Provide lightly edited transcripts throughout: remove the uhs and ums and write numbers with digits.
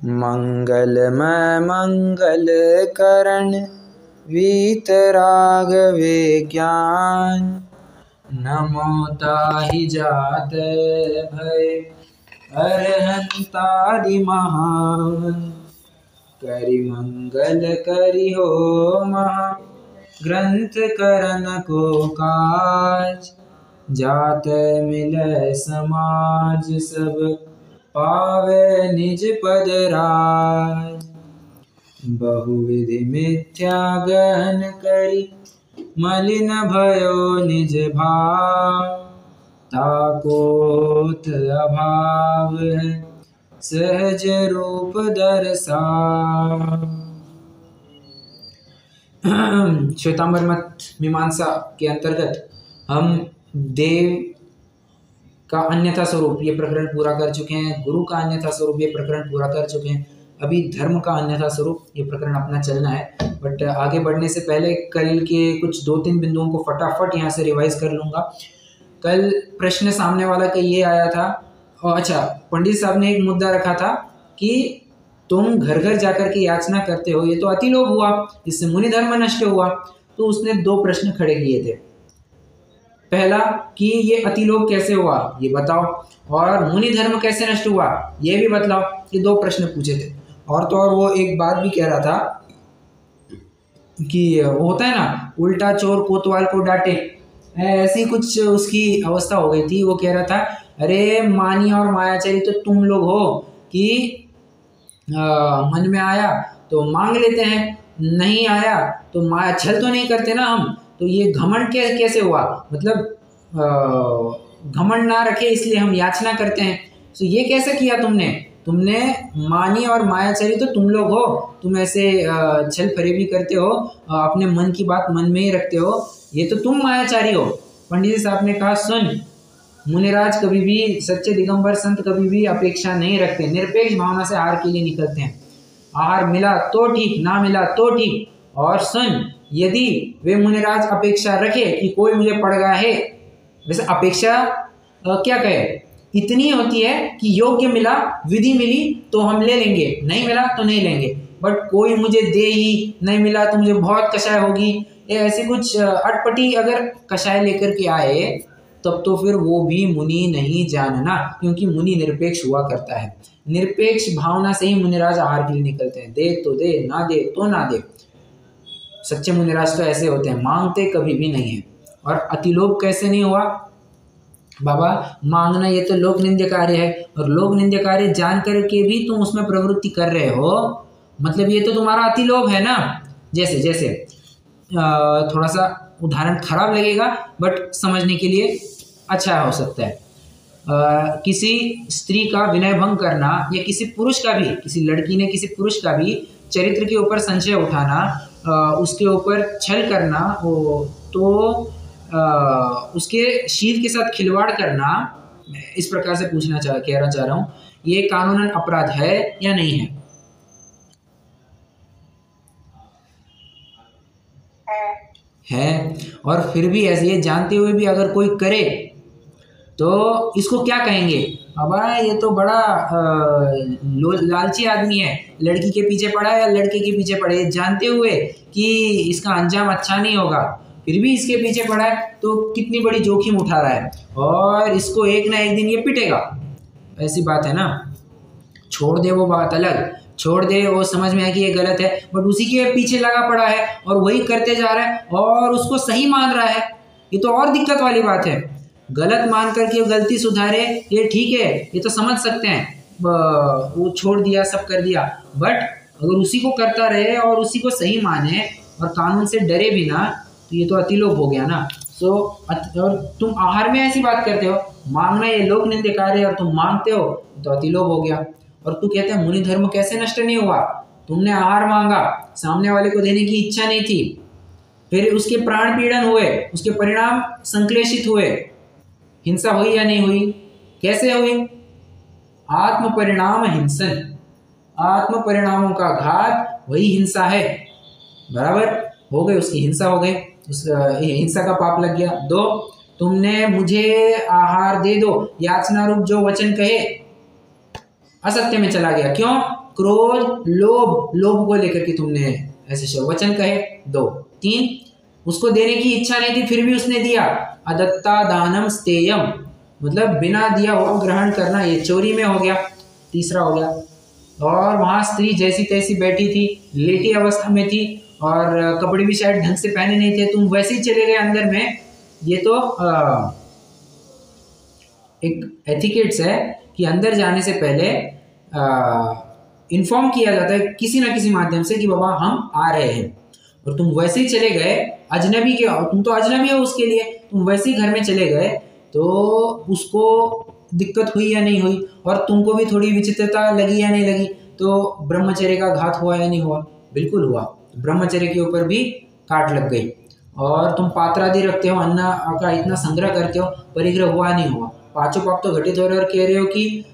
मंगलमय मंगल करण वीतराग विज्ञान। नमो ताहि जात भय अरहंतादि महान। करि मंगल करि हो महा ग्रंथ करन को काज। जात मिलै समाज सब पावे निज पद राज। बहुविधि मिथ्या गहन करि मलिन भयो निज भाव। ताकोत अभाव है सहज रूप दर्शाव। श्वेतांबर मत मीमांसा के अंतर्गत हम देव का अन्यथा स्वरूप ये प्रकरण पूरा कर चुके हैं, गुरु का अन्यथा स्वरूप ये प्रकरण पूरा कर चुके हैं। अभी धर्म का अन्यथा स्वरूप ये प्रकरण अपना चलना है। बट आगे बढ़ने से पहले कल के कुछ 2-3 बिंदुओं को फटाफट यहाँ से रिवाइज कर लूँगा। कल प्रश्न सामने वाला का ये आया था, और अच्छा पंडित साहब ने एक मुद्दा रखा था कि तुम घर घर जाकर के याचना करते हो, ये तो अतिलोभ हुआ, इससे मुनि धर्म नष्ट हुआ। तो उसने 2 प्रश्न खड़े किए थे। पहला कि ये अतिलोभ कैसे हुआ ये बताओ, और मुनि धर्म कैसे नष्ट हुआ ये भी बतलाओ। ये 2 प्रश्न पूछे थे। और तो और वो एक बात भी कह रहा था कि वो होता है ना, उल्टा चोर कोतवाल को डांटे, ऐसी कुछ उसकी अवस्था हो गई थी। वो कह रहा था अरे मानी और मायाचारी तो तुम लोग हो कि मन में आया तो मांग लेते हैं, नहीं आया तो माया छल तो नहीं करते ना हम। तो ये घमंड कैसे हुआ, मतलब घमंड ना रखे इसलिए हम याचना करते हैं। तो ये कैसे किया तुमने मानी और मायाचारी तो तुम लोग हो, तुम ऐसे छल फरेबी करते हो, अपने मन की बात मन में ही रखते हो, ये तो तुम मायाचारी हो। पंडित जी साहब ने कहा सुन मुनिराज, कभी भी सच्चे दिगंबर संत कभी भी अपेक्षा नहीं रखते, निरपेक्ष भावना से आहार के लिए निकलते हैं। आहार मिला तो ठीक, ना मिला तो ठीक। और सुन, यदि वे मुनिराज अपेक्षा रखे कि कोई मुझे पड़ गया है, वैसे अपेक्षा क्या कहे, इतनी होती है कि योग्य मिला, विधि मिली तो हम ले लेंगे, नहीं मिला तो नहीं लेंगे। बट कोई मुझे दे ही नहीं मिला तो मुझे बहुत कषाय होगी, ऐसी कुछ अटपटी अगर कषाय लेकर के आए तब तो फिर वो भी मुनि नहीं जानना, क्योंकि मुनि निरपेक्ष हुआ करता है। निरपेक्ष भावना से ही मुनिराज आहार के लिए निकलते हैं। दे तो दे, ना दे तो ना दे। सच्चे मुनिराज तो ऐसे होते हैं, मांगते कभी भी नहीं है। और अतिलोभ कैसे नहीं हुआ बाबा, मांगना ये तो लोक निंद्य कार्य है, और लोक निंद्य कार्य जान करके भी तुम उसमें प्रवृत्ति कर रहे हो, मतलब ये तो तुम्हारा अतिलोभ है ना। जैसे थोड़ा सा उदाहरण खराब लगेगा बट समझने के लिए अच्छा हो सकता है। किसी स्त्री का विनय भंग करना, या किसी पुरुष का भी, किसी लड़की ने किसी पुरुष का भी चरित्र के ऊपर संशय उठाना, उसके ऊपर छल करना, तो उसके शील के साथ खिलवाड़ करना, इस प्रकार से कहना चाह रहा हूँ, ये कानूनन अपराध है या नहीं है? है। और फिर भी ऐसे ये जानते हुए भी अगर कोई करे तो इसको क्या कहेंगे, अब ये तो बड़ा लालची आदमी है, लड़की के पीछे पड़ा है या लड़के के पीछे पड़े, जानते हुए कि इसका अंजाम अच्छा नहीं होगा फिर भी इसके पीछे पड़ा है, तो कितनी बड़ी जोखिम उठा रहा है, और इसको एक ना एक दिन ये पिटेगा। ऐसी बात है ना। छोड़ दे वो बात अलग, छोड़ दे, वो समझ में आया कि ये गलत है, बट उसी के पीछे लगा पड़ा है और वही करते जा रहा है और उसको सही मान रहा है, ये तो और दिक्कत वाली बात है। गलत मान करके गलती सुधारे ये ठीक है, ये तो समझ सकते हैं, वो छोड़ दिया, सब कर दिया, बट अगर उसी को करता रहे और उसी को सही माने और कानून से डरे भी ना, तो ये तो अतिलोभ हो गया ना। और तुम आहार में ऐसी बात करते हो, मांगना ये लोक निंद्य कार्य है और तुम मांगते हो तो अतिलोभ हो गया। और तू कहते हैं मुनि धर्म कैसे नष्ट नहीं हुआ, तुमने आहार मांगा, सामने वाले को देने की इच्छा नहीं थी, फिर उसके प्राण पीड़न हुए, उसके परिणाम संक्लेशित हुए, हिंसा हुई या नहीं हुई, कैसे हुई? आत्म परिणाम हिंसन, आत्म परिणामों का घात वही हिंसा है, बराबर हो गई, उसकी हिंसा हो गई, उस हिंसा का पाप लग गया। 2, तुमने मुझे आहार दे दो, याचना रूप जो वचन कहे असत्य में चला गया, क्यों? क्रोध, लोभ, लोभ को लेकर के तुमने ऐसे वचन कहे 2। 3, उसको देने की इच्छा नहीं थी फिर भी उसने दिया, अदत्ता दानम स्तेयम, मतलब बिना दिया वो ग्रहण करना, ये चोरी में हो गया, तीसरा हो गया। और वहां स्त्री जैसी तैसी बैठी थी, लेटी अवस्था में थी और कपड़े भी शायद ढंग से पहने नहीं थे, तुम वैसे ही चले गए अंदर में। ये तो एक एथिकेट्स है कि अंदर जाने से पहले इन्फॉर्म किया जाता है किसी ना किसी माध्यम से कि बाबा हम आ रहे हैं, और तुम वैसे ही चले गए अजनबी के, तुम तो अजनबी हो उसके लिए, तुम वैसे ही घर में चले गए, तो उसको दिक्कत हुई या नहीं हुई, और तुमको भी थोड़ी विचित्रता लगी या नहीं लगी, तो ब्रह्मचर्य का घात हुआ या नहीं हुआ? बिल्कुल हुआ, ब्रह्मचर्य के ऊपर भी काट लग गई। और तुम पात्र आदि रखते हो, अन्न का इतना संग्रह करते हो, परिग्रह हुआ नहीं हुआ? पांचों पाप तो घटित हो रहे, और कह रहे हो कि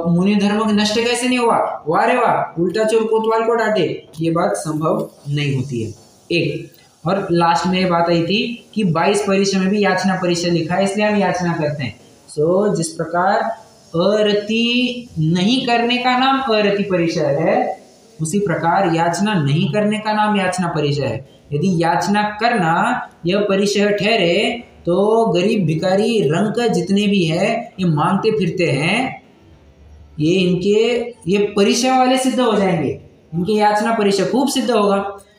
मुनि धर्म नष्ट कैसे नहीं हुआ? वाह रे वाह, उल्टा चोर कोतवाल को डांटे, ये बात संभव नहीं होती है। एक और लास्ट में ये बात आई थी कि 22 परिचय में भी याचना परिचय लिखा है, इसलिए हम याचना करते हैं। सो जिस प्रकार अरति नहीं करने का नाम अरति परिचय है, उसी प्रकार याचना नहीं करने का नाम याचना परिचय है। यदि याचना करना यह परिचय ठहरे तो गरीब भिखारी रंग जितने भी है ये मांगते फिरते हैं, ये परिचय वाले सिद्ध हो जाएंगे, इनके याचना परिचय खूब सिद्ध होगा।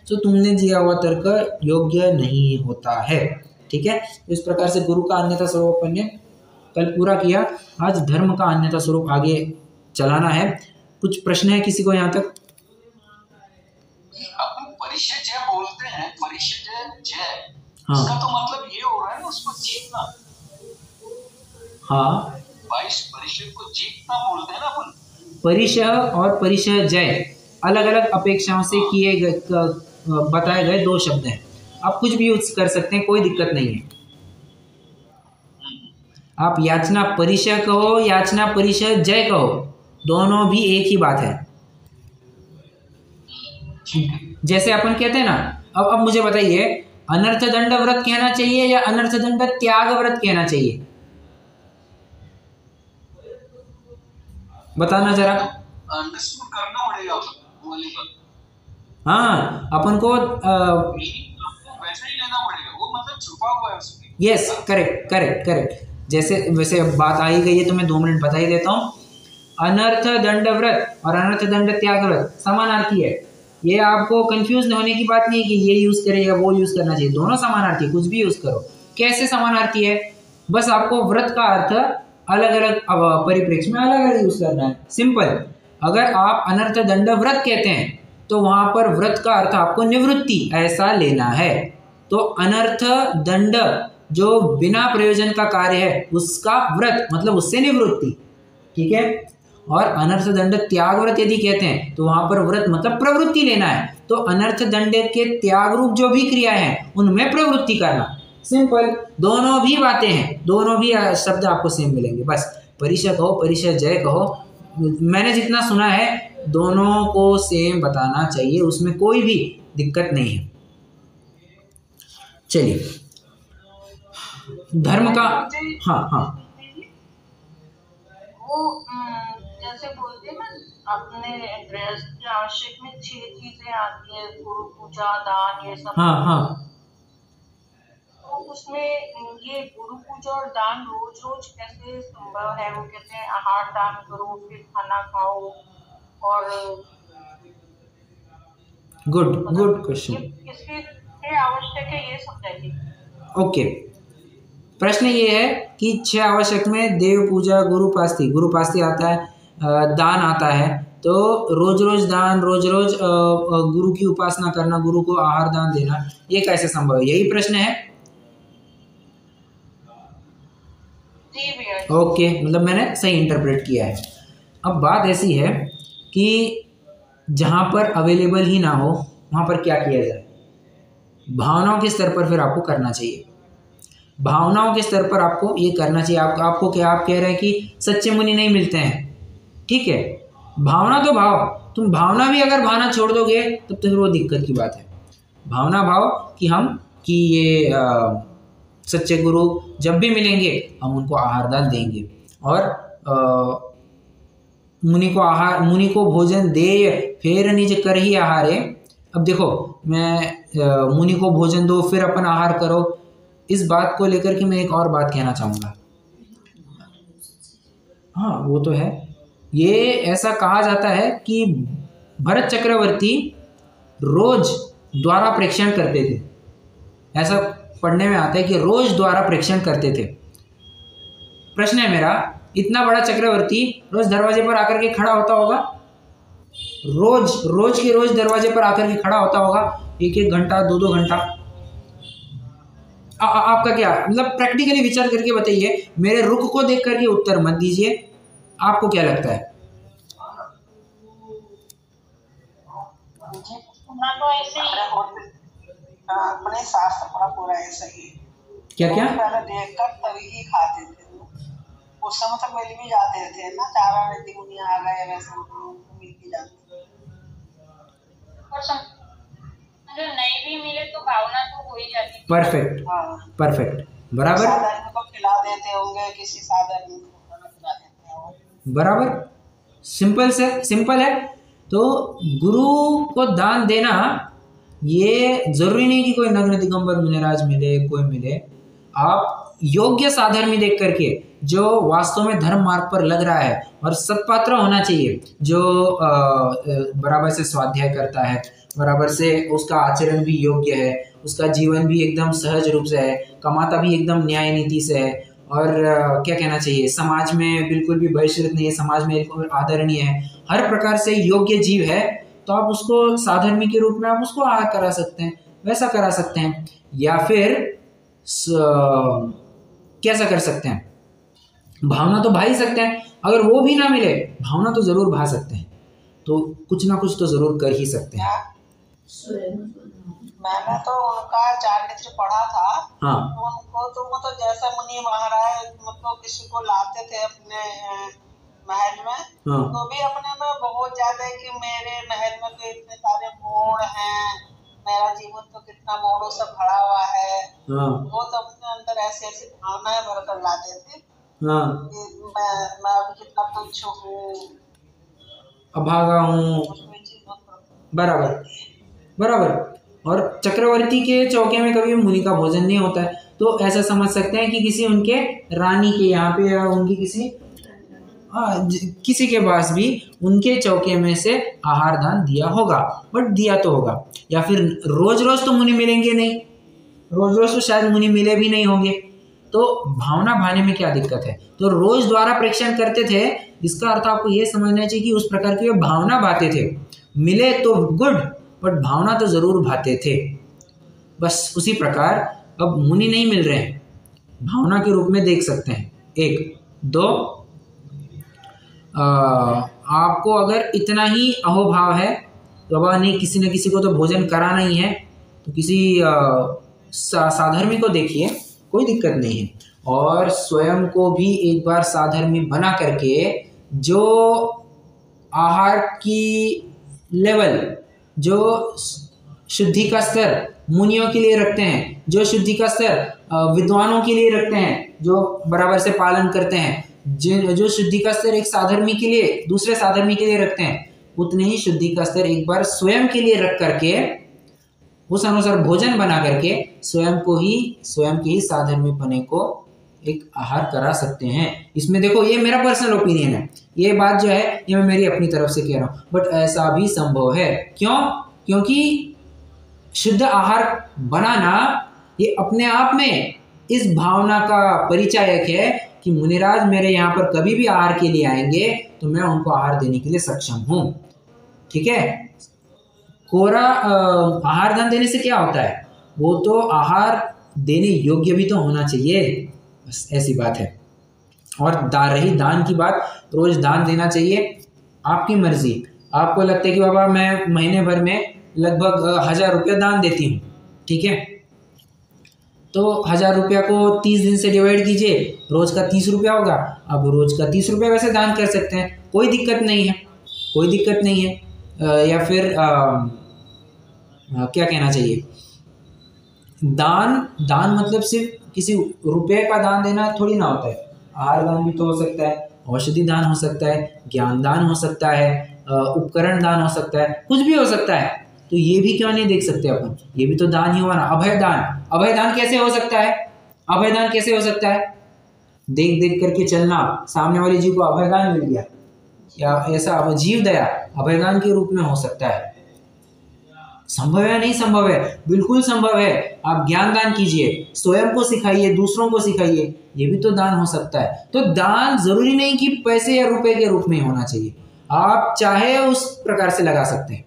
तो तुमने दिया हुआ तर्क योग्य नहीं होता है। ठीक है, इस प्रकार से गुरु का अन्यथा स्वरूप अपन ने कल पूरा किया। आज धर्म का अन्यथा स्वरूप आगे चलाना है। कुछ प्रश्न है किसी को यहाँ तक? अपन परिचय जय बोलते हैं, परिचय जय, हाँ, इसका तो मतलब ये हो रहा है ना उसको जीतना। हाँ, 22 परिचय को जीतना बोलते हैं ना अपन। परिचय और परिचय जय अलग अलग अपेक्षाओं से किए गए बताए गए 2 शब्द हैं। आप कुछ भी यूज कर सकते हैं, कोई दिक्कत नहीं है। आप याचना परिचय कहो, याचना परिचय जय कहो, दोनों भी एक ही बात है। जैसे अपन कहते हैं ना, अब मुझे बताइए, अनर्थ दंड व्रत कहना चाहिए या अनर्थ दंड त्याग व्रत कहना चाहिए? बताना जरा। अंडरस्टूड करना पड़ेगा। हाँ, अपन को वैसे ही लेना पड़ेगा, वो मतलब छुपा हुआ है उसमें। Yes, correct correct correct. जैसे वैसे बात आ ही गई है तो मैं 2 मिनट बता ही देता हूँ। अनर्थ दंड व्रत और अनर्थ दंड त्याग व्रत समानार्थी है। ये आपको कंफ्यूज होने की बात नहीं है कि ये यूज करें या वो यूज करना चाहिए, दोनों समानार्थी है, कुछ भी यूज करो। कैसे समानार्थी है? बस आपको व्रत का अर्थ अलग अलग परिप्रेक्ष्य में अलग अलग यूज करना है। सिंपल। अगर आप अनर्थ दंड व्रत कहते हैं तो वहां पर व्रत का अर्थ आपको निवृत्ति ऐसा लेना है। तो अनर्थ दंड जो बिना प्रयोजन का कार्य है उसका व्रत मतलब उससे निवृत्ति। ठीक है। और अनर्थ दंड त्याग व्रत यदि कहते हैं तो वहां पर व्रत मतलब प्रवृत्ति लेना है। तो अनर्थ दंड के त्याग रूप जो भी क्रिया है उनमें प्रवृत्ति करना। सिंपल। दोनों भी बातें हैं, दोनों भी शब्द आपको सेम मिलेंगे। बस परिचय कहो, परिचय जय कहो, मैंने जितना सुना है दोनों को सेम बताना चाहिए, उसमें कोई भी दिक्कत नहीं है। चलिए, धर्म का हाँ हाँ वो जैसे बोलते हैं ना अपने गृहस्थ के आवश्यक में 6 चीजें आती है, गुरु पूजा, दान, ये सब। हाँ हाँ। तो उसमें ये गुरु पूजा और दान रोज रोज कैसे संभव है? वो कहते हैं आहार दान करो, फिर खाना खाओ, और गुड क्वेश्चन। किसके आवश्यक है ये समझाइए। ओके, प्रश्न ये है कि 6 आवश्यक में देव पूजा, गुरुपास्ती आता है, दान आता है। तो रोज रोज दान, रोज रोज गुरु की उपासना करना, गुरु को आहार दान देना, ये कैसे संभव है? यही प्रश्न है। ओके, मतलब मैंने सही इंटरप्रेट किया है। अब बात ऐसी है कि जहाँ पर अवेलेबल ही ना हो वहाँ पर क्या किया जाए? भावनाओं के स्तर पर फिर आपको करना चाहिए। भावनाओं के स्तर पर आपको ये करना चाहिए। आपको क्या, आप कह रहे हैं कि सच्चे मुनि नहीं मिलते हैं, ठीक है, भावना तो भाव, तुम भावना भी अगर भावना छोड़ दोगे तब तो फिर वो दिक्कत की बात है। भावना भाव कि ये सच्चे गुरु जब भी मिलेंगे हम उनको आहार दान देंगे और मुनि को भोजन दे फिर निज कर ही आहारे। अब देखो, मैं मुनि को भोजन दो फिर अपन आहार करो, इस बात को लेकर के मैं एक और बात कहना चाहूँगा। हाँ वो तो है, ये ऐसा कहा जाता है कि भरत चक्रवर्ती रोज द्वारा प्रेक्षण करते थे, ऐसा पढ़ने में आता है कि रोज द्वारा प्रेक्षण करते थे। प्रश्न है मेरा, इतना बड़ा चक्रवर्ती रोज दरवाजे पर आकर के खड़ा होता होगा? रोज दरवाजे पर आकर के खड़ा होता होगा, 1-1 घंटा 2-2 घंटा? आपका क्या मतलब, प्रैक्टिकली विचार करके बताइए, मेरे रुख को देख करके उत्तर मत दीजिए, आपको क्या लगता है? तो ऐसे ही अपने शास्त्र पढ़ा पूरा ऐसा ही। क्या पहले देखकर तभी ही खाते थे, उस समय तक मिल भी जाते थे ना, 4 ऋषि मुनि आ गए वैसे मिल भी जाते। और जो नहीं भी मिले तो भावना तो हो ही जाती। परफेक्ट बराबर। साधारण को खिला देते होंगे, किसी साधारण को खिला देते होंगे, बराबर, सिंपल है। तो गुरु को दान देना, ये जरूरी नहीं कि कोई नग्न दिगंबर मुनिराज मिले, कोई मिले, आप योग्य साधर्मी देख करके जो वास्तव में धर्म मार्ग पर लग रहा है और सत्पात्र होना चाहिए, जो बराबर से स्वाध्याय करता है, बराबर से उसका आचरण भी योग्य है, उसका जीवन भी एकदम सहज रूप से है, कमाता भी एकदम न्याय नीति से है, और क्या कहना चाहिए, समाज में बिल्कुल भी बहिष्कृत नहीं है, समाज में आदरणीय है, हर प्रकार से योग्य जीव है, तो आप उसको साधर्मी के रूप में आप उसको आहार करा सकते हैं, वैसा करा सकते हैं। या फिर कैसा कर सकते हैं, भावना तो भा ही सकते हैं, अगर वो भी ना मिले भावना तो जरूर भा सकते हैं, तो कुछ ना कुछ तो जरूर कर ही सकते हैं। मैंने तो उनका चारित्र पढ़ा था। हाँ। तो उनको तो मतलब जैसा मुनि महाराज मतलब किसी को लाते थे अपने महल में, हाँ। तो भी अपने में बहुत ज्यादा कि मेरे महल में तो इतने सारे मोड़ हैं, मेरा जीवन तो कितना मोड़ों से भरा हुआ है। हाँ। वो तो अपने अंदर ऐसी ऐसी भावनाएं भरकर लाते थे। हाँ। मैं अभी कितना तुच्छ हूँ, अभागा हूँ, बराबर। और चक्रवर्ती के चौके में कभी मुनि का भोजन नहीं होता है, तो ऐसा समझ सकते हैं कि किसी उनके रानी के यहाँ पे या उनकी किसी के पास भी उनके चौके में से आहार दान दिया होगा, बट दिया तो होगा। या फिर रोज रोज तो मुनि मिलेंगे नहीं, रोज तो शायद मुनि मिले भी नहीं होंगे, तो भावना भाने में क्या दिक्कत है। तो रोज द्वारा प्रेक्षण करते थे, इसका अर्थ आपको ये समझना चाहिए कि उस प्रकार की भावना भाते थे, मिले तो गुड, बट भावना तो जरूर भाते थे। बस उसी प्रकार अब मुनि नहीं मिल रहे हैं, भावना के रूप में देख सकते हैं। 1 2 आपको अगर इतना ही अहोभाव है तो अब नहीं, किसी न किसी को तो भोजन कराना ही है, तो किसी साधर्मी को देखिए, कोई दिक्कत नहीं है। और स्वयं को भी एक बार साधर्मी बना करके जो आहार की लेवल, जो शुद्धि का स्तर मुनियों के लिए रखते हैं, जो शुद्धि का स्तर विद्वानों के लिए रखते हैं, जो बराबर से पालन करते हैं, जो शुद्धि का स्तर एक साधर्मी के लिए, दूसरे साधर्मी के लिए रखते हैं, उतने ही शुद्धि का स्तर एक बार स्वयं के लिए रख करके उस अनुसार भोजन बना करके स्वयं के ही साधर्मी पने को एक आहार करा सकते हैं। इसमें देखो, ये मेरा पर्सनल ओपिनियन है, ये बात जो है ये मैं मेरी अपनी तरफ से कह रहा हूँ, बट ऐसा भी संभव है। क्यों? क्योंकि शुद्ध आहार बनाना ये अपने आप में इस भावना का परिचायक है कि मुनिराज मेरे यहाँ पर कभी भी आहार के लिए आएंगे तो मैं उनको आहार देने के लिए सक्षम हूँ। ठीक है, कोरा आहार दान देने से क्या होता है, वो तो आहार देने योग्य भी तो होना चाहिए, बस ऐसी बात है। और रही दान की बात, रोज दान देना चाहिए, आपकी मर्जी। आपको लगता है कि बाबा मैं महीने भर में लगभग 1000 रुपया दान देती हूँ, ठीक है, तो 1000 रुपया को 30 दिन से डिवाइड कीजिए, रोज का 30 रुपया होगा। अब रोज का 30 रुपया वैसे दान कर सकते हैं, कोई दिक्कत नहीं है। या फिर क्या कहना चाहिए, दान मतलब सिर्फ किसी रुपये का दान देना थोड़ी ना होता है, आहार दान भी तो हो सकता है, औषधि दान हो सकता है, ज्ञान दान हो सकता है, उपकरण दान हो सकता है, कुछ भी हो सकता है। तो ये भी क्यों नहीं देख सकते अपन, ये भी तो दान ही हुआ ना। अभय दान, अभय दान कैसे हो सकता है, अभय दान कैसे हो सकता है? देख देख करके चलना, सामने वाले जीव को अभय दान मिल गया, या ऐसा जीव दया अभय दान के रूप में हो सकता है। संभव है? नहीं संभव है, बिल्कुल संभव है। आप ज्ञान दान कीजिए, स्वयं को सिखाइए, दूसरों को सिखाइए, ये भी तो दान हो सकता है। तो दान जरूरी नहीं कि पैसे या रुपए के रूप में होना चाहिए, आप चाहे उस प्रकार से लगा सकते हैं।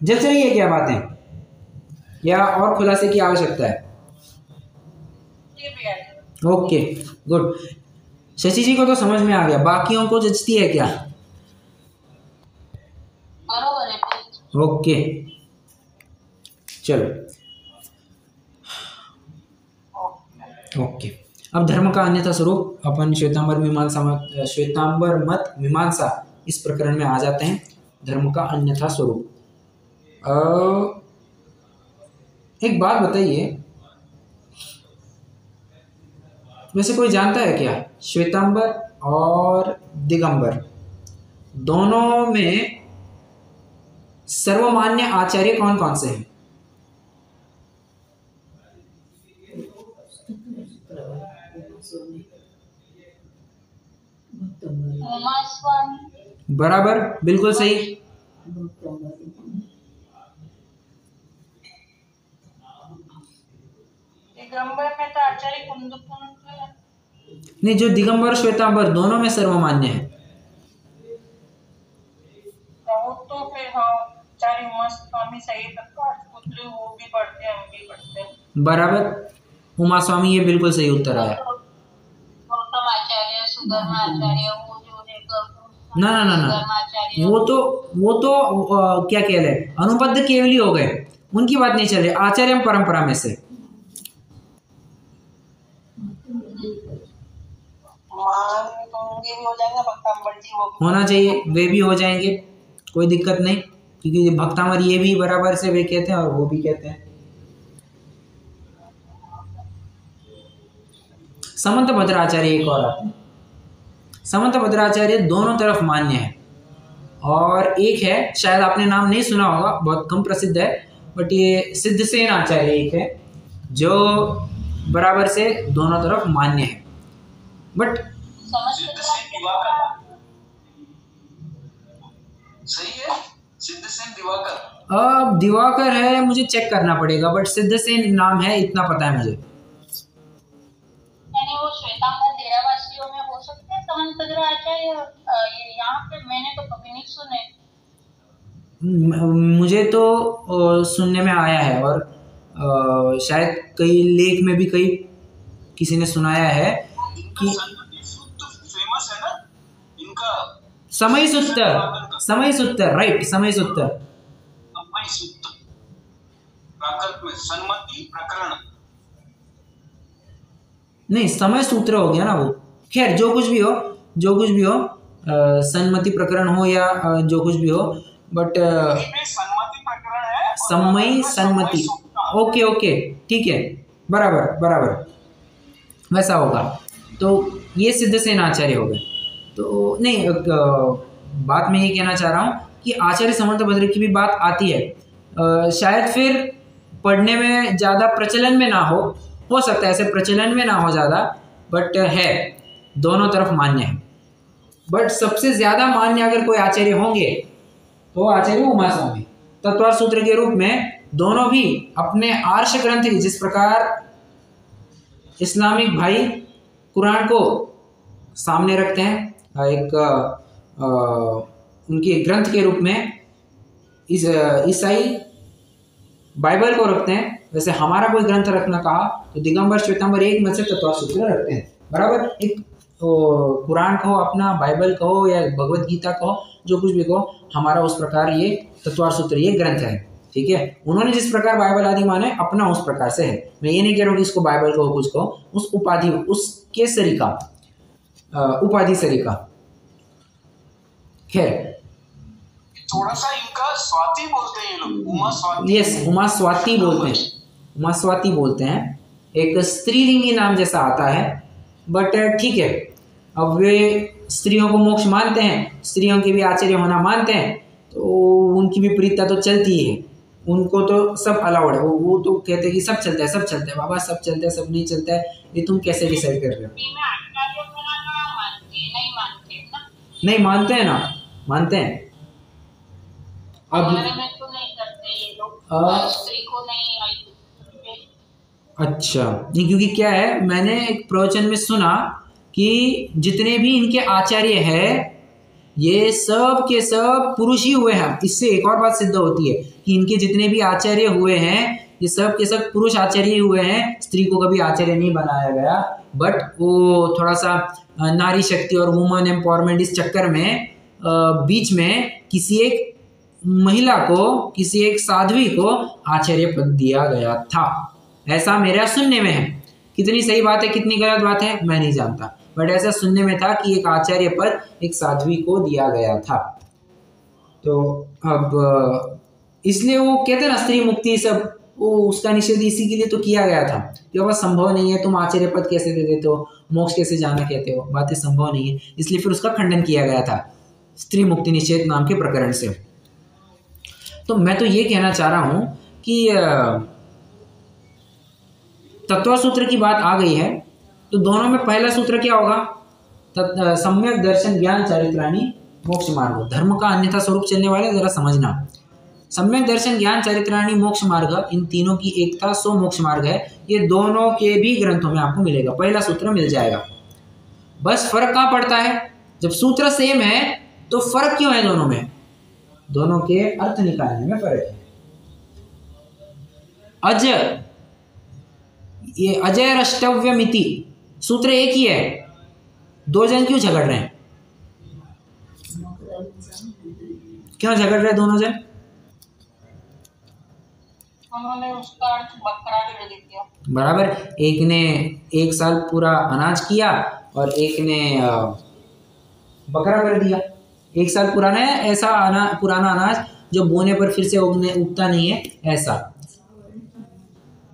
जल चलिए क्या बातें, या और खुलासे की आवश्यकता है? Okay good. शशि जी को तो समझ में आ गया, बाकियों को जचती है क्या? ओके चलो ओके। अब धर्म का अन्यथा स्वरूप अपन श्वेतांबर मत मीमांसा इस प्रकरण में आ जाते हैं। धर्म का अन्यथा स्वरूप, एक बात बताइए, वैसे कोई जानता है क्या श्वेतांबर और दिगंबर दोनों में सर्वमान्य आचार्य कौन कौन से हैं? बराबर, बिल्कुल सही। दिगंबर में तो आचार्य कुंदकुंद नहीं, जो दिगंबर श्वेतांबर दोनों में सर्वमान्य है, तो फिर हाँ आचार्य उमा स्वामी सही तक पुत्र वो भी पढ़ते हैं, हम भी पढ़ते हैं। बराबर, उमा स्वामी, ये बिल्कुल सही उत्तर आया। गौतम आचार्य, सुधर्मा आचार्य, वो जो ना ना ना ना, वो तो क्या कह रहे, अनुबद्ध केवली हो गए, उनकी बात नहीं चल रही। आचार्य परंपरा में से होना चाहिए, वे भी हो जाएंगे, कोई दिक्कत नहीं, क्योंकि भक्तामर ये भी बराबर से वे कहते हैं और वो भी कहते हैं। समंत भद्राचार्य एक और आते हैं। समंत भद्राचार्य दोनों तरफ मान्य है, और एक है, शायद आपने नाम नहीं सुना होगा, बहुत कम प्रसिद्ध है, बट ये सिद्धसेन आचार्य एक है जो बराबर से दोनों तरफ मान्य है। बट सही है, सिद्धसेन दिवाकर, अब दिवाकर है, मुझे चेक करना पड़ेगा, बट सिद्धसेन नाम है, इतना पता है मुझे। यानी वो श्वेतांबर डेरावासियों में हो सकते हैं समंत भद्राचार्य, यहाँ पे मैंने तो कभी नहीं सुने। मुझे तो सुनने में आया है, और शायद कई लेख में भी कई किसी ने सुनाया है कि फेमस है ना इनका, समय सूत्र, राइट, समय सूत्र प्राकृत में सन्मति प्रकरण, नहीं, समय सूत्र हो गया ना वो। खैर जो कुछ भी हो, सन्मति प्रकरण हो या जो कुछ भी हो, बट सन्मति प्रकरण है, समय सन्मति, ओके ठीक है, बराबर वैसा होगा। तो ये सिद्धसेन आचार्य हो गए। तो नहीं, बात मैं ये कहना चाह रहा हूँ कि आचार्य समंत भद्र की भी बात आती है, शायद फिर पढ़ने में ज़्यादा प्रचलन में ना हो सकता है, ऐसे प्रचलन में ना हो ज़्यादा, बट है, दोनों तरफ मान्य है। बट सबसे ज़्यादा मान्य अगर कोई आचार्य होंगे तो आचार्य उमा स्वामी, तत्वार्थ सूत्र के रूप में दोनों भी अपने आर्ष ग्रंथ की, जिस प्रकार इस्लामिक भाई कुरान को सामने रखते हैं एक उनके ग्रंथ के रूप में, ईसाई बाइबल को रखते हैं, वैसे हमारा कोई ग्रंथ रखना कहा तो दिगंबर श्वेतांबर एक मत से तत्वार्थ सूत्र रखते हैं, बराबर। एक कुरान कहो, अपना बाइबल कहो या भगवत गीता कहो, जो कुछ भी कहो, हमारा उस प्रकार ये तत्वार्थ सूत्र, ये ग्रंथ है, ठीक है। उन्होंने जिस प्रकार बाइबल आदि माने, अपना उस प्रकार से है। मैं ये नहीं कह रहा हूँ कि इसको बाइबल कहो, कुछ कहो, उस उपाधि, उसके सरीका, उपाधि सरीका। खैर, थोड़ा सा इनका स्वाति बोलते हैं ये लोग, उमा स्वाति। यस, उमा स्वाति बोलते हैं, उमा स्वाति बोलते हैं। एक स्त्रीलिंगी नाम जैसा आता है, बट ठीक है, अब वे स्त्रियों को मोक्ष मानते हैं, स्त्रियों के भी आचार्य होना मानते हैं, तो उनकी विपरीतता तो चलती ही है, उनको तो सब अलाउड है, वो तो कहते हैं कि सब चलता है, सब चलता है बाबा, सब चलता है, सब नहीं चलता है, ये तुम कैसे डिसाइड कर रहे हो? नहीं मानते हैं ना, मानते हैं। अब में तो नहीं करते ये लोग, स्त्री को नहीं। अच्छा, नहीं, क्योंकि क्या है, मैंने एक प्रवचन में सुना कि जितने भी इनके आचार्य हैं ये सब के सब पुरुष ही हुए हैं। इससे एक और बात सिद्ध होती है कि इनके जितने भी आचार्य हुए हैं ये सब के सब पुरुष आचार्य ही हुए हैं, स्त्री को कभी आचार्य नहीं बनाया गया। बट वो थोड़ा सा नारी शक्ति और वुमन एम्पावरमेंट इस चक्कर में बीच में किसी एक महिला को, किसी एक साध्वी को आचार्य पद दिया गया था, ऐसा मेरा सुनने में है। कितनी सही बात है कितनी गलत बात है मैं नहीं जानता, बट ऐसा सुनने में था कि एक आचार्य पद एक साध्वी को दिया गया था। तो अब इसलिए वो कहते हैं ना स्त्री मुक्ति सब, वो उसका निषेध इसी के लिए तो किया गया था कि बाबा संभव नहीं है, तुम आचार्य पद कैसे दे देते हो, मोक्ष कैसे जाना कहते हो, बातें संभव नहीं है, इसलिए फिर उसका खंडन किया गया था स्त्री मुक्ति निषेध नाम के प्रकरण से। तो मैं तो ये कहना चाह रहा हूं कि तत्व सूत्र की बात आ गई है, तो दोनों में पहला सूत्र क्या होगा? सम्यक दर्शन ज्ञान चारित्राणि मोक्ष मार्ग। धर्म का अन्यथा स्वरूप चलने वाले जरा समझना, सम्यक दर्शन ज्ञान चारित्राणि मोक्ष मार्ग, इन तीनों की एकता सो मोक्ष मार्ग है। ये दोनों के भी ग्रंथों में आपको मिलेगा, पहला सूत्र मिल जाएगा। बस फर्क कहाँ पड़ता है? जब सूत्र सेम है तो फर्क क्यों है दोनों में? दोनों के अर्थ निकालने में फर्क है। ये अजय रष्टव्यमिति सूत्र एक ही है, दो जन क्यों झगड़ रहे हैं? क्यों झगड़ रहे दोनों जन? उन्होंने उसका अर्थ बकरा के लिए किया। बराबर, एक ने 1 साल पूरा अनाज किया और एक ने बकरा कर दिया। 1 साल पुराना है ऐसा पुराना अनाज जो बोने पर फिर से उगता नहीं है ऐसा।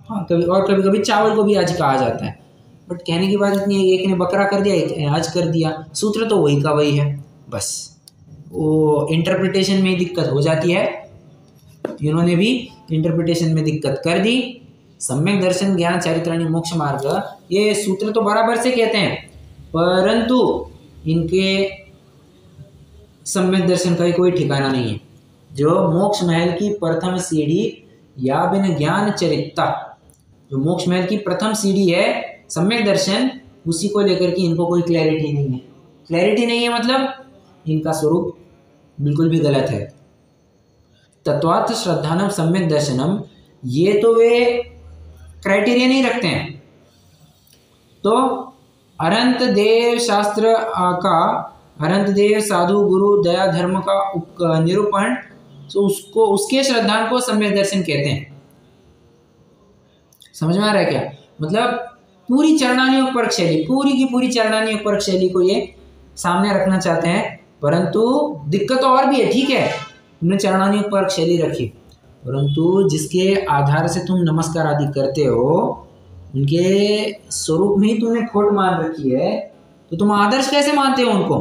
हाँ, कभी कभी चावल को भी आज कहा जाता है, बट कहने की बात इतनी है, एक ने बकरा कर दिया, एक ने आज कर दिया, सूत्र तो वही का वही है, बस वो इंटरप्रिटेशन में दिक्कत हो जाती है। इन्होंने भी इंटरप्रिटेशन में दिक्कत कर दी। सम्यक दर्शन ज्ञान चारित्राणि मोक्ष मार्ग, ये सूत्र तो बराबर से कहते हैं, परंतु इनके सम्यक दर्शन का कोई ठिकाना नहीं है। जो मोक्ष महल की प्रथम सीढ़ी या बिन ज्ञान चरित्ता, जो मोक्ष महल की प्रथम सीढ़ी है सम्यक दर्शन, उसी को लेकर के इनको कोई क्लैरिटी नहीं है। क्लैरिटी नहीं है मतलब इनका स्वरूप बिल्कुल भी गलत है। तत्वार्थ श्रद्धानम सम्यक दर्शनम, ये तो वे क्राइटेरिया नहीं रखते हैं। तो अनंत देव शास्त्र का, अनंत देव साधु गुरु दया धर्म का निरूपण, तो उसको उसके श्रद्धान को सम्यक दर्शन कहते हैं। समझ में आ रहा है क्या? मतलब पूरी चरणानुयोग परक शैली, पूरी की पूरी चरणानुयोग परक शैली को ये सामने रखना चाहते हैं, परंतु दिक्कत और भी है। ठीक है, तुमने चरणानुयोग परक शैली रखी, परंतु जिसके आधार से तुम नमस्कार आदि करते हो उनके स्वरूप में ही तुमने खोट मान रखी है, तो तुम आदर्श कैसे मानते हो उनको?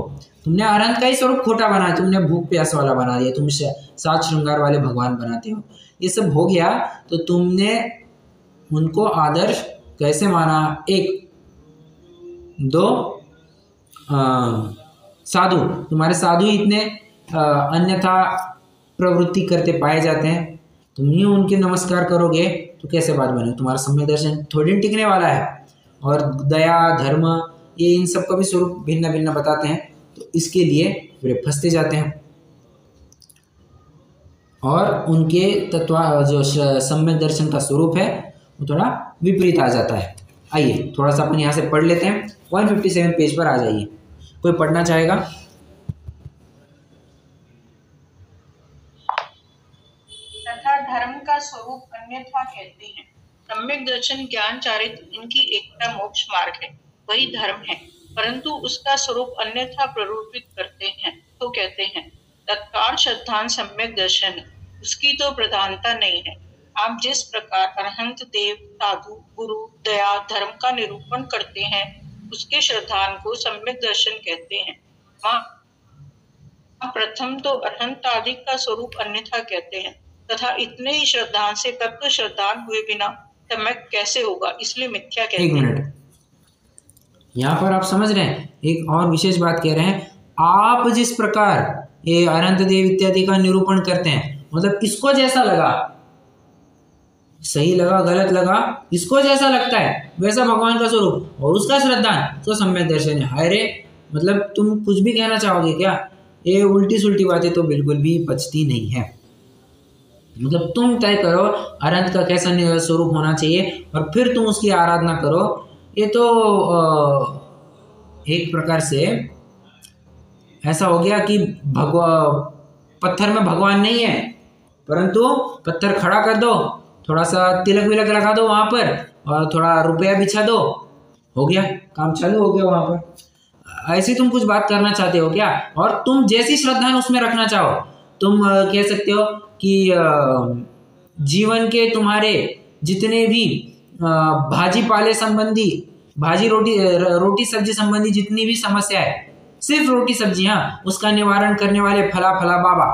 तुमने अनंत का ही स्वरूप खोटा बना, तुमने भूख प्यास वाला बना दिया, तुम 7 श्रृंगार वाले भगवान बनाते हो, ये सब हो गया, तो तुमने उनको आदर्श कैसे माना? 1 2 साधु, तुम्हारे साधु इतने अन्यथा प्रवृत्ति करते पाए जाते हैं, तुम ही उनके नमस्कार करोगे तो कैसे बात बने? तुम्हारा सम्यक दर्शन थोड़ी टिकने वाला है। और दया धर्म ये इन सब का भी स्वरूप भिन्न भिन्न बताते हैं, तो इसके लिए वे फंसते जाते हैं और उनके तत्व जो सम्यक दर्शन का स्वरूप है वो थोड़ा विपरीत आ जाता है। आइए थोड़ा सा अपन यहाँ से पढ़ लेते हैं। 157 पेज पर आ जाइए, कोई पढ़ना चाहेगा? तथा धर्म का स्वरूप अन्यथा कहते हैं। सम्यक दर्शन ज्ञान चारित्र इनकी एकता मोक्ष मार्ग है, वही धर्म है, परंतु उसका स्वरूप अन्यथा प्ररूपित करते हैं तो कहते हैं। तत्काल श्रद्धान सम्यक दर्शन, उसकी तो प्रधानता नहीं है। आप जिस प्रकार अरहंत देव साधु गुरु दया धर्म का निरूपण करते हैं, उसके श्रद्धान को सम्यक दर्शन कहते हैं। वहाँ प्रथम तो अनंताधिक का स्वरूप अन्यथा कहते हैं तथा इतने ही श्रद्धान से तत्व श्रद्धान हुए बिना सम्यक कैसे होगा, इसलिए मिथ्या कहते हैं। एक मिनट, यहाँ पर आप समझ रहे हैं, एक और विशेष बात कह रहे हैं। आप जिस प्रकार ये अनंत देव इत्यादि का निरूपण करते हैं, मतलब इसको जैसा लगा, सही लगा गलत लगा, इसको जैसा लगता है वैसा भगवान का स्वरूप और उसका श्रद्धान तो सम्यक दर्शन है। अरे मतलब तुम कुछ भी कहना चाहोगे क्या? ये उल्टी सुल्टी बातें तो बिल्कुल भी पचती नहीं है। मतलब तुम तय करो अनंत का कैसा स्वरूप होना चाहिए और फिर तुम उसकी आराधना करो। ये तो एक प्रकार से ऐसा हो गया कि पत्थर में भगवान नहीं है, परंतु पत्थर खड़ा कर दो, थोड़ा सा तिलक विलक लगा दो वहां पर और थोड़ा रुपया बिछा दो, हो गया, काम चालू हो गया वहां पर। ऐसी तुम कुछ बात करना चाहते हो क्या? और तुम जैसी श्रद्धा उसमें रखना चाहो, तुम कह सकते हो कि जीवन के तुम्हारे जितने भी भाजी पाले संबंधी, भाजी रोटी सब्जी संबंधी जितनी भी समस्या है, सिर्फ रोटी सब्जी, हाँ, उसका निवारण करने वाले फला फला बाबा,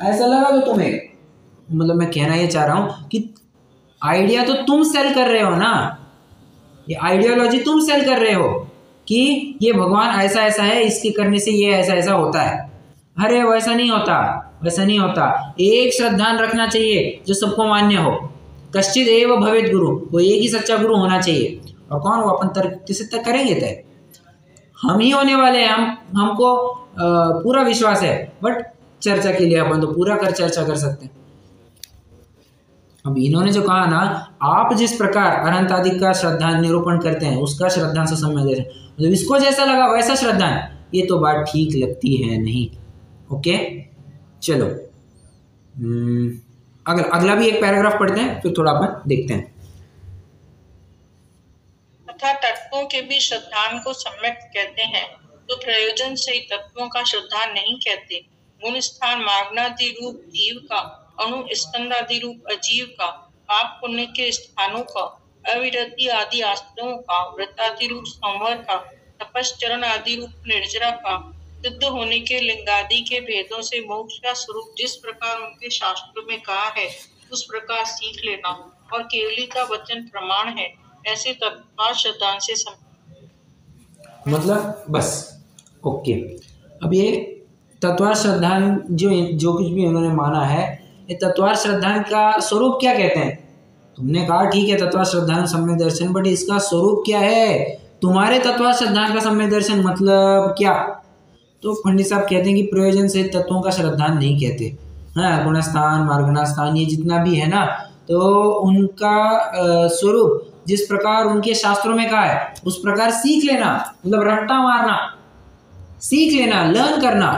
ऐसा लगा तो तुम्हें? मतलब मैं कहना ये चाह रहा हूं कि आइडिया तो तुम सेल कर रहे हो ना, ये आइडियोलॉजी तुम सेल कर रहे हो कि ये भगवान ऐसा ऐसा है, इसके करने से ये ऐसा ऐसा होता है। अरे वैसा नहीं होता, वैसा नहीं होता। एक श्रद्धान रखना चाहिए जो सबको मान्य हो। कश्चित एव भवेत गुरु, वो एक ही सच्चा गुरु होना चाहिए। और कौन वो? अपन तर्क किसी तक करेंगे तय, हम ही होने वाले हैं। हमको पूरा विश्वास है, बट चर्चा के लिए अपन तो पूरा चर्चा कर सकते हैं। अब इन्होंने जो कहा ना, आप जिस प्रकार अनंतादिक का श्रद्धान निरूपण करते हैं उसका श्रद्धान से सम्यक दर्शन, मतलब इसको जैसा लगा वैसा श्रद्धान, ये तो बात ठीक लगती है नहीं। ओके चलो, अगला भी एक पैराग्राफ पढ़ते हैं, फिर थोड़ा अपन देखते हैं। तथा तत्वों के भी श्रद्धान को सम्यक कहते हैं, तो प्रयोजन से तत्वों का श्रद्धान नहीं कहते। गुण स्थान माग्नादि रूप जीव का, अणु स्कंदादि रूप अजीव का, पाप पुण्य के स्थानों का, अविरति आदि आश्रमों का, व्रतादि रूप संवर का, तपश्चरण आदि रूप निर्जरा का, सिद्ध होने के लिंगादि के भेदों से मोक्ष का स्वरूप जिस प्रकार उनके शास्त्रों में कहा है उस प्रकार सीख लेना, और केवली का वचन प्रमाण है, ऐसे तत्काल श्रद्धान से मतलब बस ओके। अब ये तत्वार श्रद्धान जो कुछ भी उन्होंने माना है, ये तत्वार श्रद्धान का स्वरूप क्या कहते हैं? तुमने कहा ठीक है तत्वार श्रद्धान सम्यक दर्शन, बट इसका स्वरूप क्या है? तुम्हारे तत्वार श्रद्धान का सम्यक दर्शन मतलब क्या? तो पंडित साहब कहते हैं कि प्रयोजन से तत्वों का श्रद्धान नहीं कहते। हाँ, गुणस्थान मार्गनास्थान ये जितना भी है ना, तो उनका स्वरूप जिस प्रकार उनके शास्त्रों में कहा है उस प्रकार सीख लेना, मतलब रट्टा मारना, सीख लेना, लर्न करना,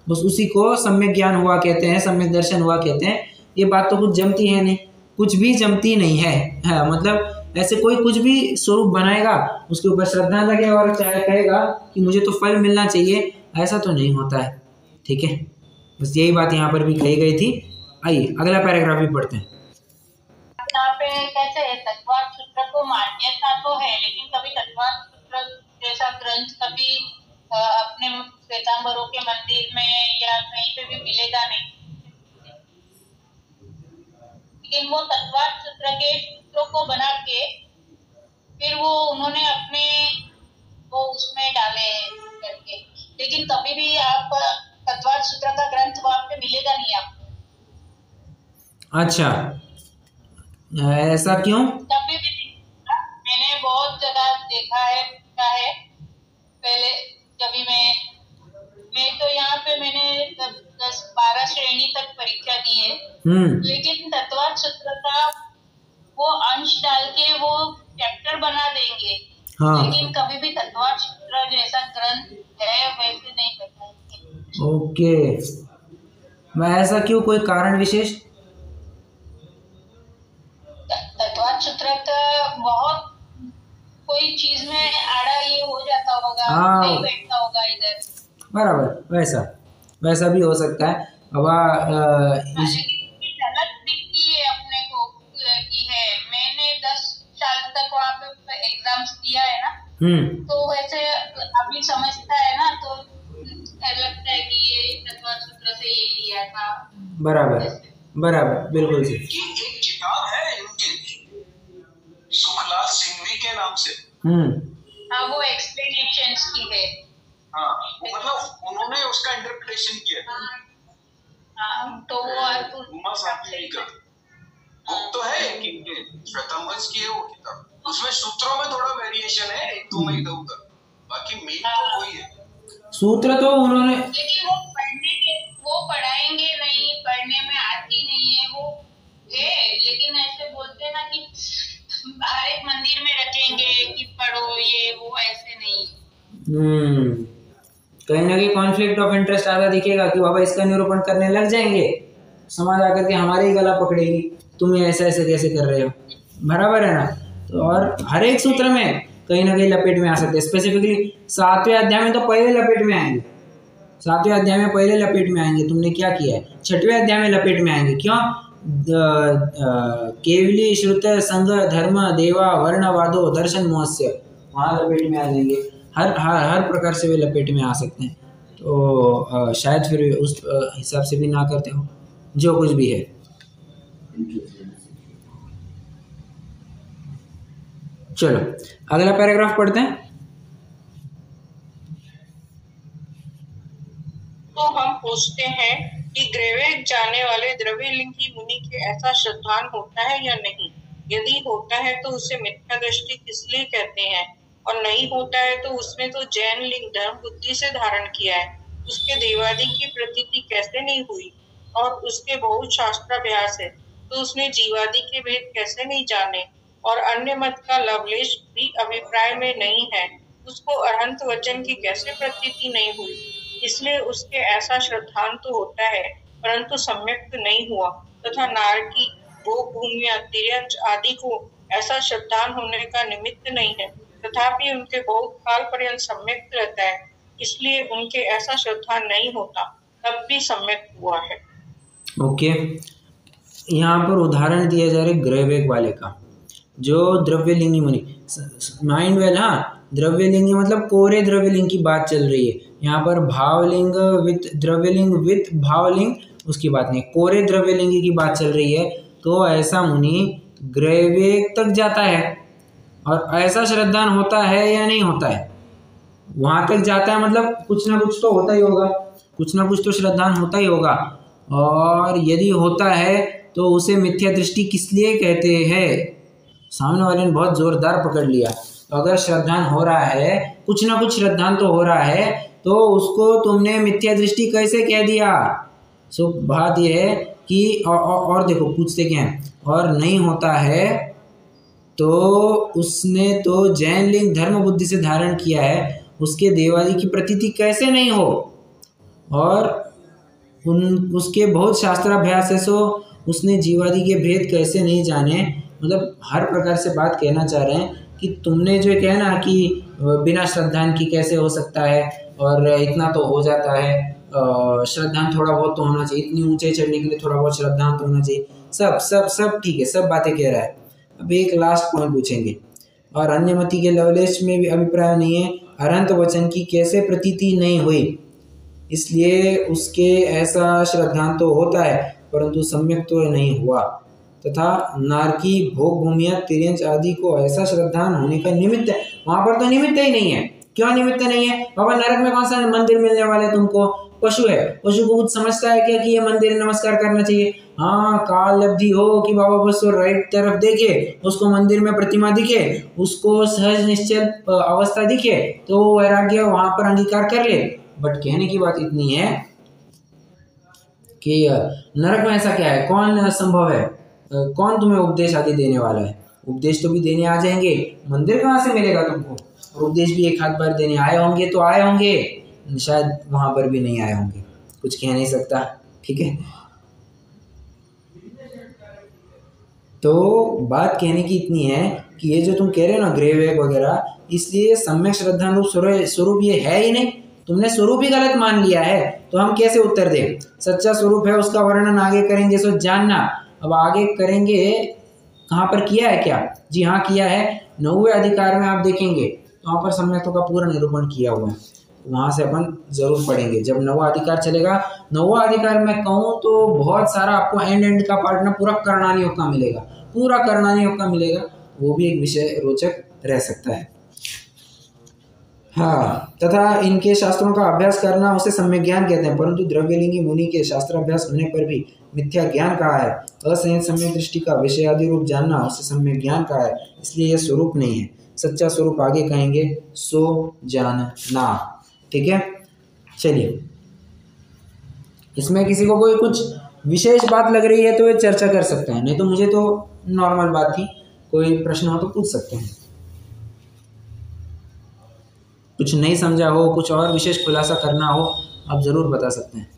बस उसी को सम्यक ज्ञान हुआ कहते हैं, सम्यक दर्शन हुआ कहते हैं। ये बात तो कुछ जमती है नहीं, कुछ भी जमती नहीं है। हाँ, मतलब ऐसे कोई कुछ भी स्वरूप बनाएगा, उसके ऊपर श्रद्धा लगेगा और कहेगा कि मुझे तो फल मिलना चाहिए, ऐसा तो नहीं होता है। ठीक है, बस यही बात यहाँ पर भी कही गई थी। आइए अगला पैराग्राफ भी पढ़ते हैं। यहाँ पे कैसे है, तत्वार्थ सूत्र को मान्यता तो है, लेकिन कभी तत्वार्थ सूत्र जैसा ग्रंथ कभी अपने श्वेतांबरों के मंदिर में या कहीं पे भी मिलेगा नहीं। लेकिन वो तत्वार्थ सूत्र के सूत्रों को बना के फिर वो उन्होंने अपने वो उसमें डाले करके, लेकिन कभी भी आप तत्वार्थ सूत्र का ग्रंथ वहां पे मिलेगा नहीं आपको। अच्छा, ऐसा क्यों? कभी भी मैंने बहुत जगह देखा है पहले जब मैं तो यहाँ पे मैंने 10-12 श्रेणी तक परीक्षा दी है, लेकिन तत्वार्थ सूत्र का वो अंश डाल के वो चैप्टर बना देंगे। हाँ। लेकिन कभी भी तत्वार्थ सूत्र जैसा ग्रंथ है वैसे नहीं बताएंगे। ओके, मैं ऐसा क्यों, कोई कारण विशेष? तत्वार्थ सूत्र का बहुत कोई चीज में आड़ा ये हो जाता होगा, नहीं बैठता होगा इधर, बराबर, वैसा भी हो सकता है। अब झलक दिखती है अपने को की है। मैंने 10 साल तक वहाँ पे एग्जाम्स दिया है ना, तो वैसे अभी समझता है ना, तो लगता है कि ये तत्व सूत्र से ये लिया था। बराबर बराबर, बिल्कुल सही। एक किताब है इनकी सुखलाल सिंघवी के नाम से। हाँ, वो एक्सप्लेनेशंस की है। हाँ, मतलब उन्होंने उसका इंटरप्रिटेशन किया। हाँ, तो वो उमा साहनी का बुक तो है कि श्वेतांबर's की है वो किताब। उसमें सूत्रों में थोड़ा वेरिएशन है, एक दो में इधर उधर, बाकी मेन तो वही है। सूत्र तो उन्होंने, लेकिन वो पढ़ाएंगे नहीं, पढ़ने में आती नहीं है वो है, लेकिन ऐसे बोलते ना कि हर एक मंदिर में रखेंगे कि पढ़ो ये वो, ऐसे नहीं। कहीं ना कहीं कॉन्फ्लिक्ट ऑफ इंटरेस्ट आधा दिखेगा कि बाबा इसका निरूपण करने लग जाएंगे, समाज आकर के हमारे ही गला पकड़ेगी, तुम ये ऐसे ऐसे कैसे कर रहे हो, बराबर है ना। तो और हर एक सूत्र में कहीं ना कहीं लपेट में आ सकते हैं। स्पेसिफिकली 7वें अध्याय में तो पहले लपेट में आएंगे, 7वें अध्याय में पहले लपेट में आएंगे, तुमने क्या किया है। 6वें अध्याय में लपेट में आएंगे, क्यों? केवली श्रुत संग धर्म देवा वर्णवादो दर्शन मोहस्य, वहाँ लपेट में आ जाएंगे। हर प्रकार से वे लपेट में आ सकते हैं। तो शायद फिर उस हिसाब से भी ना करते हो जो कुछ भी है। चलो अगला पैराग्राफ पढ़ते हैं। तो हम पूछते हैं कि ग्रेवेक जाने वाले द्रव्यलिंगी मुनि के ऐसा श्रद्धान होता है या नहीं? यदि होता है तो उसे मिथ्या दृष्टि किस लिए कहते हैं, और नहीं होता है तो उसने तो जैन लिंग धर्म बुद्धि से धारण किया है, उसके देवादि की प्रतीति कैसे नहीं हुई, और उसके बहुत शास्त्राभ्यास है तो उसने जीवादि के भेद कैसे नहीं जाने, और अन्य मत का लवलेश भी अभिप्राय में नहीं है, उसको अरहंत वचन की कैसे प्रतीति नहीं हुई, इसलिए उसके ऐसा श्रद्धांत तो होता है परंतु सम्यक नहीं हुआ, तथा नारकी भोग भूमिया तिर्यंच आदि को ऐसा श्रद्धान होने का निमित्त नहीं है, तथापि उनके बहुत काल पर्यंत सम्यक रहता है, इसलिए उनके ऐसा श्रद्धा नहीं होता, तब भी सम्यक हुआ है। ओके, यहाँ पर उदाहरण दिया जा रहा है ग्रेवेक वाले का, जो द्रव्यलिंगी मुनि, माइंड वेल। हाँ, द्रव्यलिंगी मतलब कोरे द्रव्यलिंग की बात चल रही है यहाँ पर, भावलिंग विथ द्रव्यलिंग विथ भावलिंग उसकी बात नहीं, कोरे द्रव्यलिंगी की बात चल रही है। तो ऐसा मुनि ग्रेवेक तक जाता है, और ऐसा श्रद्धान होता है या नहीं होता है, वहां तक जाता है, मतलब कुछ ना कुछ तो होता ही होगा, कुछ ना कुछ तो श्रद्धान होता ही होगा। और यदि होता है तो उसे मिथ्या दृष्टि किस लिए कहते हैं? सामने वाले ने बहुत जोरदार पकड़ लिया। तो अगर श्रद्धान हो रहा है, कुछ ना कुछ श्रद्धान तो हो रहा है, तो उसको तुमने मिथ्या दृष्टि कैसे कह दिया? सो बात यह है कि और देखो पूछते क्या है, और नहीं होता है तो उसने तो जैन लिंग धर्म बुद्धि से धारण किया है, उसके देवादि की प्रतीति कैसे नहीं हो, और उसके बहुत शास्त्राभ्यास है, सो उसने जीवादि के भेद कैसे नहीं जाने। मतलब हर प्रकार से बात कहना चाह रहे हैं कि तुमने जो कहना कि बिना श्रद्धान की कैसे हो सकता है, और इतना तो हो जाता है, श्रद्धान थोड़ा बहुत तो होना चाहिए, इतनी ऊंचाई चढ़ने के लिए थोड़ा बहुत श्रद्धान तो होना चाहिए, सब सब सब ठीक है, सब बातें कह रहा है। अब एक लास्ट पॉइंट पूछेंगे, और अन्य मति के लवलेश में भी अभिप्राय नहीं है, अरहंत वचन की कैसे प्रतीति नहीं हुई, इसलिए उसके ऐसा श्रद्धांत तो होता है परंतु सम्यक तो नहीं हुआ, तथा नारकी भोग भूमिया तिर्यंच आदि को ऐसा श्रद्धान होने का निमित्त है, वहां पर तो निमित्त ही नहीं है। क्यों निमित्त नहीं है? बाबा नरक में कौन सा मंदिर मिलने वाला है तुमको? पशु है, पशु को कुछ समझता है क्या कि ये मंदिर नमस्कार करना चाहिए? हाँ, काल लब्धि हो कि बाबा बस राइट तरफ देखे, उसको मंदिर में प्रतिमा दिखे, उसको सहज निश्चल अवस्था दिखे, तो वैराग्य वहां पर अंगीकार कर ले। बट कहने की बात इतनी है कि नरक में ऐसा क्या है, कौन संभव है, कौन तुम्हें उपदेश आदि देने वाला है? उपदेश तो भी देने आ जाएंगे, मंदिर कहाँ से मिलेगा तुमको? और उपदेश भी एक हाथ बार देने आए होंगे तो आए होंगे, शायद वहां पर भी नहीं आए होंगे, कुछ कह नहीं सकता। ठीक है, तो बात कहने की इतनी है कि ये जो तुम कह रहे हो ना ग्रेवेक वगैरह, इसलिए सम्यक श्रद्धानुरूप स्वरूप ये है ही नहीं, तुमने स्वरूप ही गलत मान लिया है, तो हम कैसे उत्तर दें? सच्चा स्वरूप है, उसका वर्णन आगे करेंगे, सो जानना। अब आगे करेंगे, कहाँ पर किया है क्या? जी हाँ किया है, 9वें अधिकार में आप देखेंगे तो वहाँ पर सम्यक्त्व का पूरा निरूपण किया हुआ है, वहाँ से अपन जरूर पढ़ेंगे जब नवा अधिकार चलेगा। नवा अधिकार में कहूँ तो बहुत सारा आपको एंड का पार्ट ना पूरा करणानी योग का मिलेगा, पूरा करणानी योग का मिलेगा, वो भी एक विषय रोचक रह सकता है। हाँ, तथा इनके शास्त्रों का अभ्यास करना उसे सम्यक ज्ञान कहते हैं, परंतु द्रव्यलिंगी मुनि के शास्त्राभ्यास होने पर भी मिथ्या ज्ञान कहा है। असंयत सम्यक दृष्टि का विषय आदि रूप जानना उसे सम्यक ज्ञान कहा है, इसलिए यह स्वरूप नहीं है। सच्चा स्वरूप आगे कहेंगे, सो जानना। ठीक है, चलिए, इसमें किसी को कोई कुछ विशेष बात लग रही है तो ये चर्चा कर सकते हैं, नहीं तो मुझे तो नॉर्मल बात थी। कोई प्रश्न हो तो पूछ सकते हैं, कुछ नहीं समझा हो, कुछ और विशेष खुलासा करना हो, आप जरूर बता सकते हैं।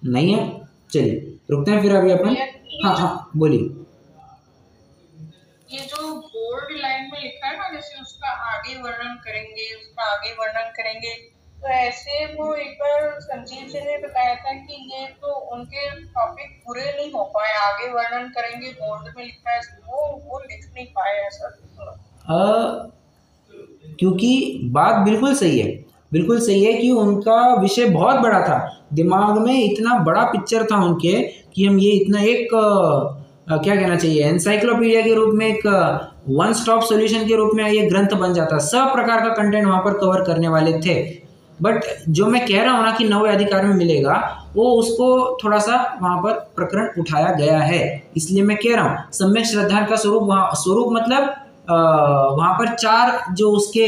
नहीं है, चलिए रुकते हैं फिर अभी अपन। हाँ हाँ बोलिए। ये जो बोल्ड लाइन में लिखा है ना, जैसे उसका आगे वर्णन करेंगे, उसका आगे वर्णन करेंगे, तो ऐसे वो एक बार संजीव जी ने बताया था कि ये तो उनके टॉपिक पूरे नहीं हो पाए, आगे वर्णन करेंगे बोल्ड में लिखा है, वो लिख नहीं पाए ऐसा। क्योंकि बात बिल्कुल सही है, बिल्कुल सही है कि उनका विषय बहुत बड़ा था, दिमाग में इतना बड़ा पिक्चर था उनके कि हम ये इतना एक क्या कहना चाहिए, एनसाइक्लोपीडिया के रूप में, एक वन स्टॉप सॉल्यूशन के रूप में ये ग्रंथ बन जाता, सब प्रकार का कंटेंट वहां पर कवर करने वाले थे। बट जो मैं कह रहा हूँ ना कि नवे अधिकार में मिलेगा, वो उसको थोड़ा सा वहां पर प्रकरण उठाया गया है, इसलिए मैं कह रहा हूँ सम्यक श्रद्धा का स्वरूप, वहाँ स्वरूप मतलब वहां पर चार जो उसके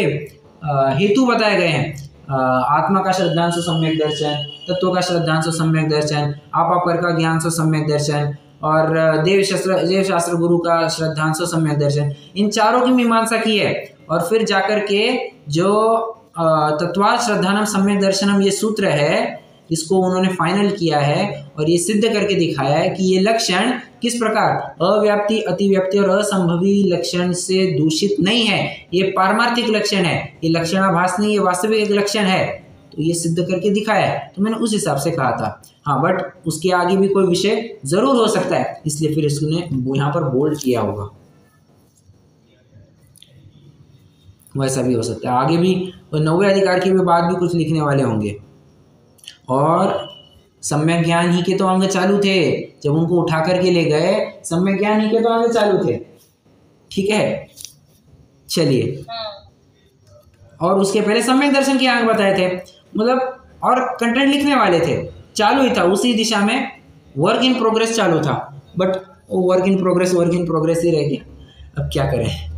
हेतु बताए गए हैं, आत्मा का श्रद्धांशु सम्यक दर्शन, तत्व का श्रद्धांशु सम्यक दर्शन, आपापर का ज्ञान से सम्यक दर्शन, और देव शास्त्र गुरु का श्रद्धांशु सम्यक दर्शन, इन चारों की मीमांसा की है। और फिर जाकर के जो तत्वार्थ श्रद्धानम सम्यक दर्शनम ये सूत्र है, इसको उन्होंने फाइनल किया है और ये सिद्ध करके दिखाया है कि ये लक्षण किस प्रकार अव्याप्ति, अतिव्याप्ति और असंभवी लक्षण से दूषित नहीं है, ये पारमार्थिक लक्षण है, ये लक्षणाभास नहीं, ये वास्तविक एक लक्षण है, तो ये सिद्ध करके दिखाया है। तो मैंने उस हिसाब से कहा था। हाँ, बट उसके आगे भी कोई विषय जरूर हो सकता है, इसलिए फिर इसने यहाँ पर बोल्ड किया होगा, वैसा भी हो सकता है। आगे भी नवे अधिकार के बाद भी कुछ लिखने वाले होंगे। और सम्यक ज्ञान ही के तो अंग चालू थे, जब उनको उठा करके ले गए, सम्यक ज्ञान ही के तो अंग चालू थे। ठीक है, चलिए, और उसके पहले सम्यक दर्शन के अंग बताए थे, मतलब और कंटेंट लिखने वाले थे, चालू ही था, उसी दिशा में वर्क इन प्रोग्रेस चालू था। बट वो वर्क इन प्रोग्रेस ही रह गया, अब क्या करें।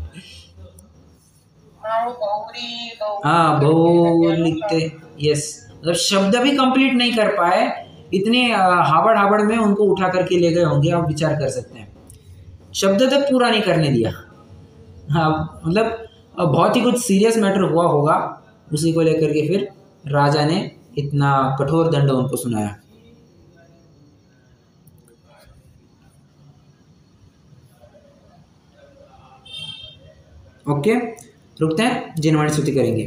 हाँ, बहु लिखते, यस, मतलब शब्द भी कंप्लीट नहीं कर पाए, इतने हावड़ में उनको उठा करके ले गए होंगे, आप विचार कर सकते हैं, शब्द तक पूरा नहीं करने दिया। हाँ, मतलब बहुत ही कुछ सीरियस मैटर हुआ होगा, उसी को लेकर के फिर राजा ने इतना कठोर दंड उनको सुनाया। ओके, रुकते हैं, जिनवाणी स्तुति करेंगे।